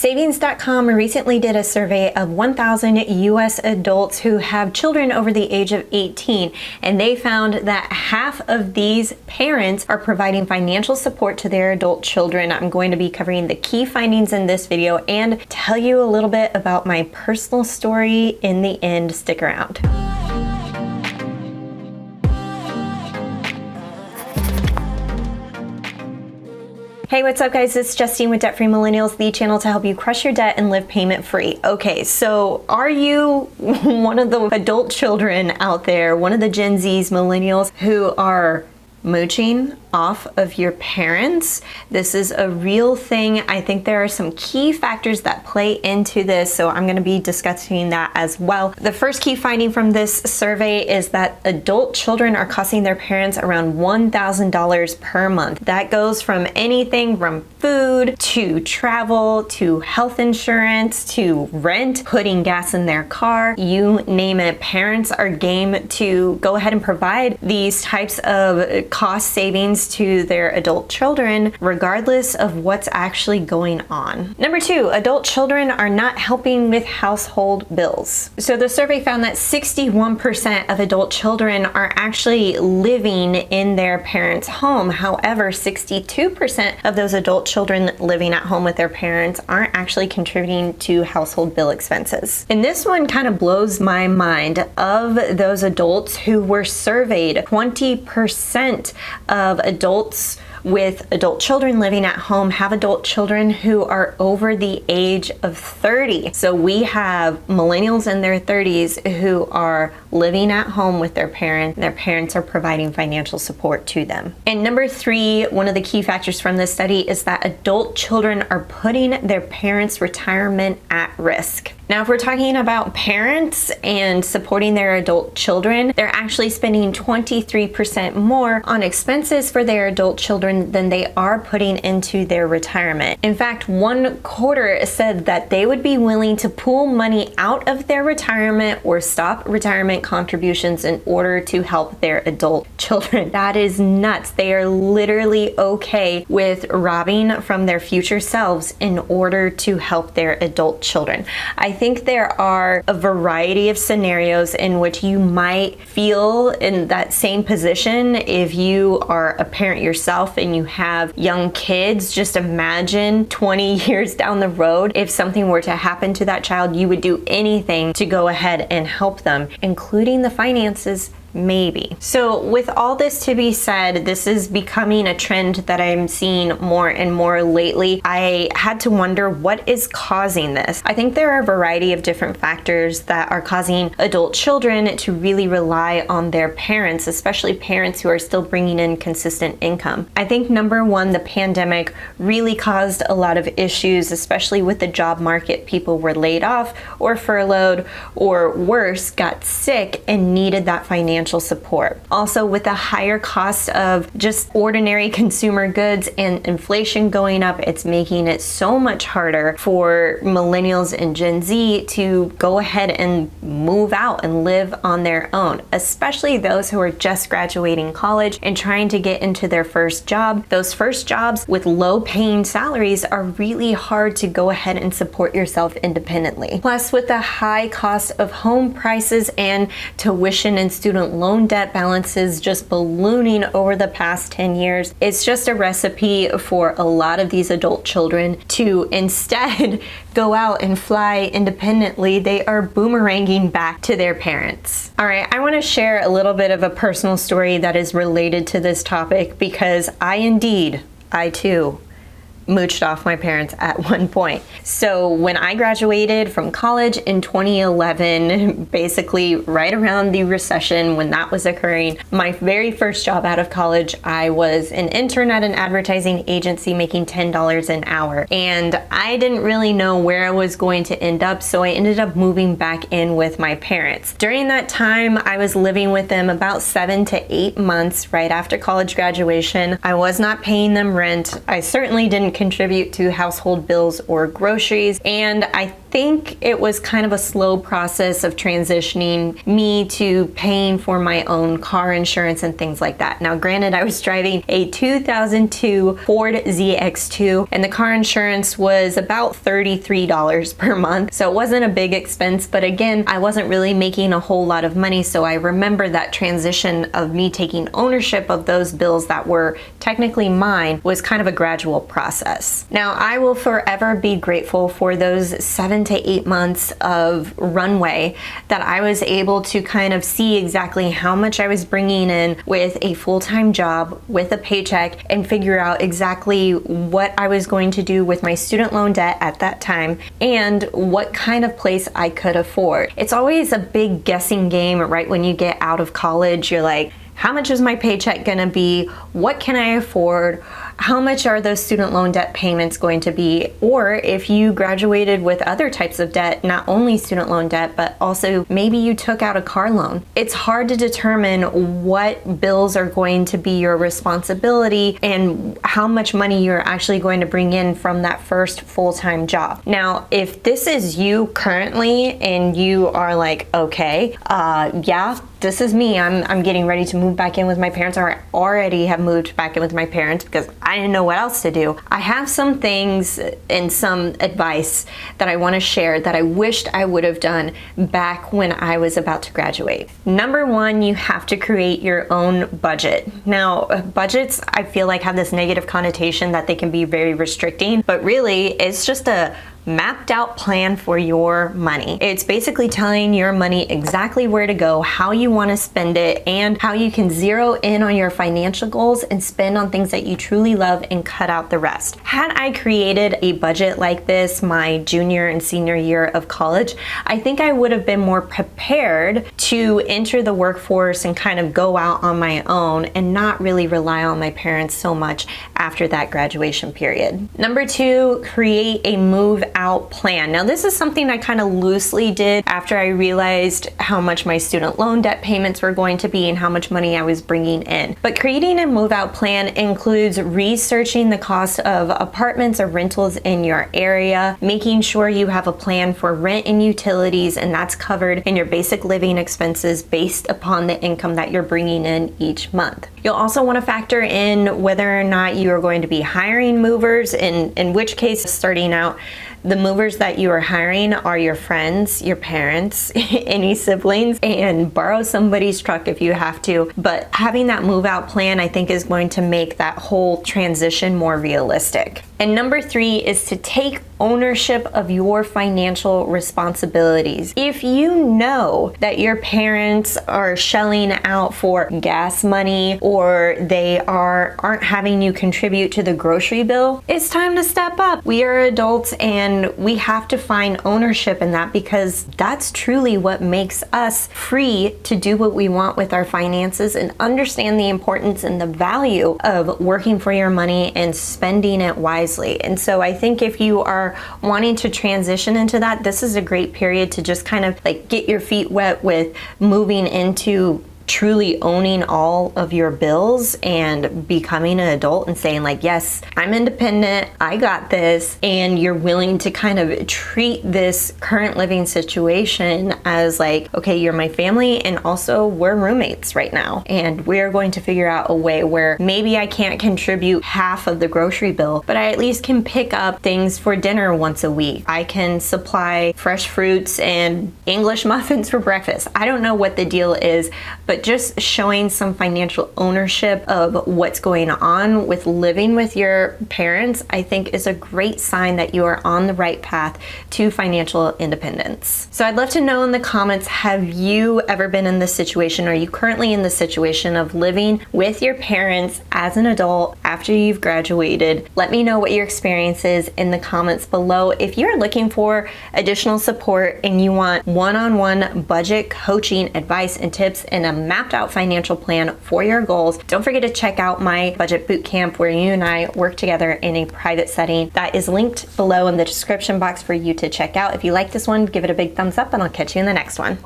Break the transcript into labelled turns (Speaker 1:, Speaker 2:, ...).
Speaker 1: Savings.com recently did a survey of 1,000 US adults who have children over the age of 18, and they found that half of these parents are providing financial support to their adult children. I'm going to be covering the key findings in this video and tell you a little bit about my personal story in the end. Stick around. Hey, what's up guys? It's Justine with Debt Free Millennials, the channel to help you crush your debt and live payment free. Okay, so are you one of the adult children out there, one of the Gen Zs, millennials, who are mooching off of your parents? This is a real thing. I think there are some key factors that play into this, so I'm going to be discussing that as well. The first key finding from this survey is that adult children are costing their parents around $1,000 per month. That goes from anything from food to travel to health insurance to rent, putting gas in their car, you name it. Parents are game to go ahead and provide these types of cost savings to their adult children, regardless of what's actually going on. Number two, adult children are not helping with household bills. So the survey found that 61% of adult children are actually living in their parents' home. However, 62% of those adult children living at home with their parents aren't actually contributing to household bill expenses. And this one kind of blows my mind. Of those adults who were surveyed, 20% of adults with adult children living at home have adult children who are over the age of 30. So we have millennials in their 30s who are living at home with their parents. Their parents are providing financial support to them. And number three, one of the key factors from this study is that adult children are putting their parents' retirement at risk. Now, if we're talking about parents and supporting their adult children, they're actually spending 23% more on expenses for their adult children than they are putting into their retirement. In fact, 1/4 said that they would be willing to pull money out of their retirement or stop retirement contributions in order to help their adult children. That is nuts. They are literally okay with robbing from their future selves in order to help their adult children. I think there are a variety of scenarios in which you might feel in that same position if you are a parent yourself and you have young kids. Just imagine 20 years down the road, if something were to happen to that child, you would do anything to go ahead and help them, including the finances. Maybe. So with all this to be said, this is becoming a trend that I'm seeing more and more lately. I had to wonder what is causing this. I think there are a variety of different factors that are causing adult children to really rely on their parents, especially parents who are still bringing in consistent income. I think number one, the pandemic really caused a lot of issues, especially with the job market. People were laid off or furloughed, or worse, got sick and needed that financial support. Also, with the higher cost of just ordinary consumer goods and inflation going up, it's making it so much harder for millennials and Gen Z to go ahead and move out and live on their own, especially those who are just graduating college and trying to get into their first job. Those first jobs with low paying salaries are really hard to go ahead and support yourself independently. Plus, with the high cost of home prices and tuition and student loan debt balances just ballooning over the past 10 years, it's just a recipe for a lot of these adult children to instead go out and fly independently. They are boomeranging back to their parents. All right, I want to share a little bit of a personal story that is related to this topic because I too mooched off my parents at one point. So when I graduated from college in 2011, basically right around the recession when that was occurring, my very first job out of college, I was an intern at an advertising agency making $10 an hour. And I didn't really know where I was going to end up, so I ended up moving back in with my parents. During that time, I was living with them about 7 to 8 months right after college graduation. I was not paying them rent. I certainly didn't contribute to household bills or groceries, and I think think it was kind of a slow process of transitioning me to paying for my own car insurance and things like that. Now, granted, I was driving a 2002 Ford ZX2 and the car insurance was about $33 per month. So it wasn't a big expense, but again, I wasn't really making a whole lot of money. So I remember that transition of me taking ownership of those bills that were technically mine was kind of a gradual process. Now, I will forever be grateful for those 7 to 8 months of runway that I was able to kind of see exactly how much I was bringing in with a full-time job, with a paycheck, and figure out exactly what I was going to do with my student loan debt at that time and what kind of place I could afford. It's always a big guessing game right when you get out of college. You're like, how much is my paycheck gonna be? What can I afford? How much are those student loan debt payments going to be? Or if you graduated with other types of debt, not only student loan debt, but also maybe you took out a car loan. It's hard to determine what bills are going to be your responsibility and how much money you're actually going to bring in from that first full-time job. Now, if this is you currently and you are like, okay, yeah, this is me. I'm getting ready to move back in with my parents, or I already have moved back in with my parents because I didn't know what else to do. I have some things and some advice that I want to share that I wished I would have done back when I was about to graduate. Number one, you have to create your own budget. Now, budgets, I feel like have this negative connotation that they can be very restricting, but really it's just a mapped out plan for your money. It's basically telling your money exactly where to go, how you want to spend it, and how you can zero in on your financial goals and spend on things that you truly love and cut out the rest. Had I created a budget like this my junior and senior year of college, I think I would have been more prepared to enter the workforce and kind of go out on my own and not really rely on my parents so much after that graduation period. Number two, create a move out plan. Now, this is something I kind of loosely did after I realized how much my student loan debt payments were going to be and how much money I was bringing in. But creating a move out plan includes researching the cost of apartments or rentals in your area, making sure you have a plan for rent and utilities, and that's covered in your basic living expenses based upon the income that you're bringing in each month. You'll also want to factor in whether or not you are going to be hiring movers, in which case, starting out, the movers that you are hiring are your friends, your parents, any siblings, and borrow somebody's truck if you have to. But having that move out plan, I think, is going to make that whole transition more realistic. And number three is to take ownership of your financial responsibilities. If you know that your parents are shelling out for gas money or they aren't having you contribute to the grocery bill, it's time to step up. We are adults and we have to find ownership in that, because that's truly what makes us free to do what we want with our finances and understand the importance and the value of working for your money and spending it wisely. And so I think if you are wanting to transition into that, this is a great period to just kind of like get your feet wet with moving into truly owning all of your bills and becoming an adult and saying like, yes, I'm independent, I got this, and you're willing to kind of treat this current living situation as like, okay, you're my family and also we're roommates right now, and we're going to figure out a way where maybe I can't contribute half of the grocery bill, but I at least can pick up things for dinner once a week. I can supply fresh fruits and English muffins for breakfast. I don't know what the deal is, but just showing some financial ownership of what's going on with living with your parents, I think, is a great sign that you are on the right path to financial independence. So I'd love to know in the comments, have you ever been in this situation? Are you currently in the situation of living with your parents as an adult after you've graduated? Let me know what your experience is in the comments below. If you're looking for additional support and you want one-on-one budget coaching, advice, and tips, and a mapped out financial plan for your goals, don't forget to check out my budget bootcamp where you and I work together in a private setting. That is linked below in the description box for you to check out. If you like this one, give it a big thumbs up and I'll catch you in the next one.